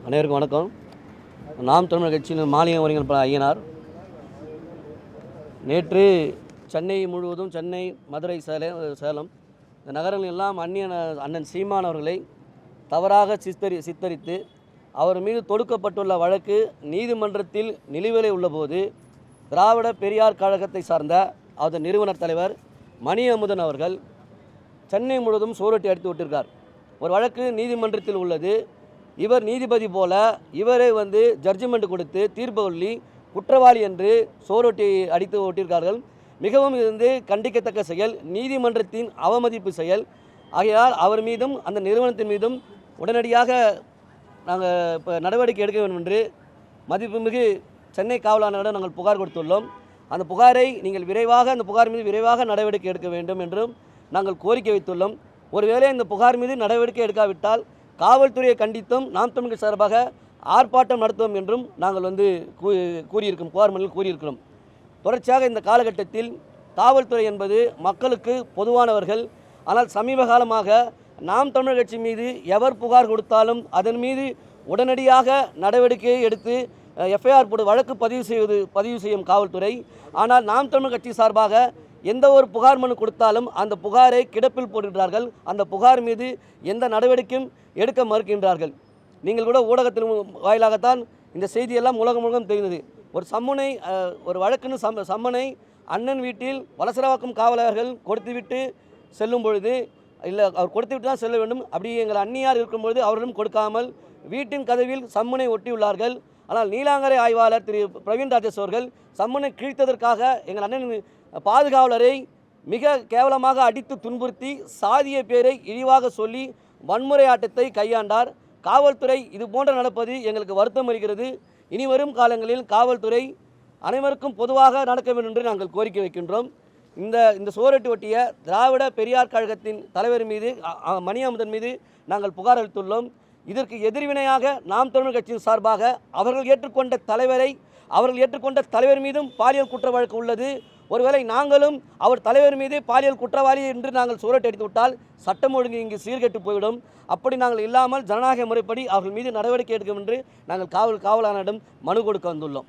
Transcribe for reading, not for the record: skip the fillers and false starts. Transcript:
அனைவருக்கும் வணக்கம். நாம் தமிழர் கட்சியின் மாநில ஒருங்கிணைப்பாளர் ஐயனார். நேற்று சென்னை முழுவதும், சென்னை, மதுரை, சேலம் இந்த நகரங்கள் எல்லாம் அண்ணன் சீமான் அவர்களை தவறாக சித்தரித்து அவர் மீது தொடுக்கப்பட்டுள்ள வழக்கு நீதிமன்றத்தில் நிலுவையில் உள்ளபோது திராவிட பெரியார் கழகத்தை சார்ந்த அதன் நிறுவனர் தலைவர் மணி அமுதன் அவர்கள் சென்னை முழுவதும் சோரட்டி அடித்து விட்டிருக்கார். ஒரு வழக்கு நீதிமன்றத்தில் உள்ளது. இவர் நீதிபதி போல இவரை ஜட்ஜ்மெண்ட் கொடுத்து தீர்ப்பு சொல்லி குற்றவாளி என்று சோரட்டி அடித்து ஓட்டியிருக்கார்கள். மிகவும் கண்டிக்கத்தக்க செயல், நீதிமன்றத்தின் அவமதிப்பு செயல். ஆகையால் அவர் மீதும் அந்த நிறுவனத்தின் மீதும் உடனடியாக நாங்கள் இப்போ நடவடிக்கை எடுக்க வேண்டும் என்று மதிப்புமிகு சென்னை காவல் ஆணையரிடம் நாங்கள் புகார் கொடுத்துள்ளோம். அந்த புகாரை நீங்கள் அந்த புகார் மீது விரைவாக நடவடிக்கை எடுக்க வேண்டும் என்றும் நாங்கள் கோரிக்கை வைத்துள்ளோம். ஒருவேளை இந்த புகார் மீது நடவடிக்கை எடுக்காவிட்டால் காவல்துறையை கண்டித்தும் நாம் தமிழர் சார்பாக ஆர்ப்பாட்டம் நடத்துவோம் என்றும் நாங்கள் கூறியிருக்கிறோம், புகார் மனுவில் கூறியிருக்கிறோம். தொடர்ச்சியாக இந்த காலகட்டத்தில் காவல்துறை என்பது மக்களுக்கு பொதுவானவர்கள். ஆனால் சமீப காலமாக நாம் தமிழர் கட்சி மீது எவர் புகார் கொடுத்தாலும் அதன் மீது உடனடியாக நடவடிக்கையை எடுத்து எஃப்ஐஆர் போட்டு வழக்கு பதிவு செய்யும் காவல்துறை. ஆனால் நாம் தமிழர் கட்சி சார்பாக எந்த ஒரு புகார் மனு கொடுத்தாலும் அந்த புகாரை கிடப்பில் போடுகிறார்கள். அந்த புகார் மீது எந்த நடவடிக்கையும் எடுக்க மறுக்கின்றார்கள். நீங்கள் கூட ஊடகத்தின் வாயிலாகத்தான் இந்த செய்தியெல்லாம் உலகம் தெரிந்தது. ஒரு வழக்குன்னு சம்மனை அண்ணன் வீட்டில் வலசரவாக்கம் காவலர்கள் கொடுத்துவிட்டு செல்லும் பொழுது, இல்லை அவர் கொடுத்துவிட்டு தான் செல்ல வேண்டும், அப்படி எங்கள் அந்நியார் இருக்கும்பொழுது அவர்களும் கொடுக்காமல் வீட்டின் கதவில் சம்மனை ஒட்டியுள்ளார்கள். ஆனால் நீலாங்கரை ஆய்வாளர் திரு பிரவீன் ராஜேஷ் அவர்கள் சம்மனை கிழித்ததற்காக எங்கள் அண்ணன் பாதுகாவலரை மிக கேவலமாக அடித்து துன்புறுத்தி சாதிய பேரை இழிவாக சொல்லி வன்முறை ஆட்டத்தை கையாண்டார். காவல்துறை இது போன்ற நடப்பது எங்களுக்கு வருத்தம் அளிக்கிறது. இனி வரும் காலங்களில் காவல்துறை அனைவருக்கும் பொதுவாக நடக்க வேண்டும் என்று நாங்கள் கோரிக்கை வைக்கின்றோம். இந்த சுவரொட்டி ஒட்டிய திராவிட பெரியார் கழகத்தின் தலைவர் மீது, மணி அமுதன் மீது நாங்கள் புகார் அளித்துள்ளோம். இதற்கு எதிர்வினையாக நாம் தமிழர் கட்சியின் சார்பாக அவர்கள் ஏற்றுக்கொண்ட தலைவர் மீதும் பாலியல் குற்ற வழக்கு உள்ளது. ஒருவேளை நாங்களும் அவர் தலைவர் மீது பாலியல் குற்றவாளி என்று நாங்கள் சுவரொட்டி அடித்து விட்டால் சட்டம் ஒழுங்கு இங்கு சீர்கெட்டு போய்விடும். அப்படி நாங்கள் இல்லாமல் ஜனநாயக முறைப்படி அவர்கள் மீது நடவடிக்கை எடுக்கும் என்று நாங்கள் காவல் ஆணையரிடம் மனு கொடுக்க வந்துள்ளோம்.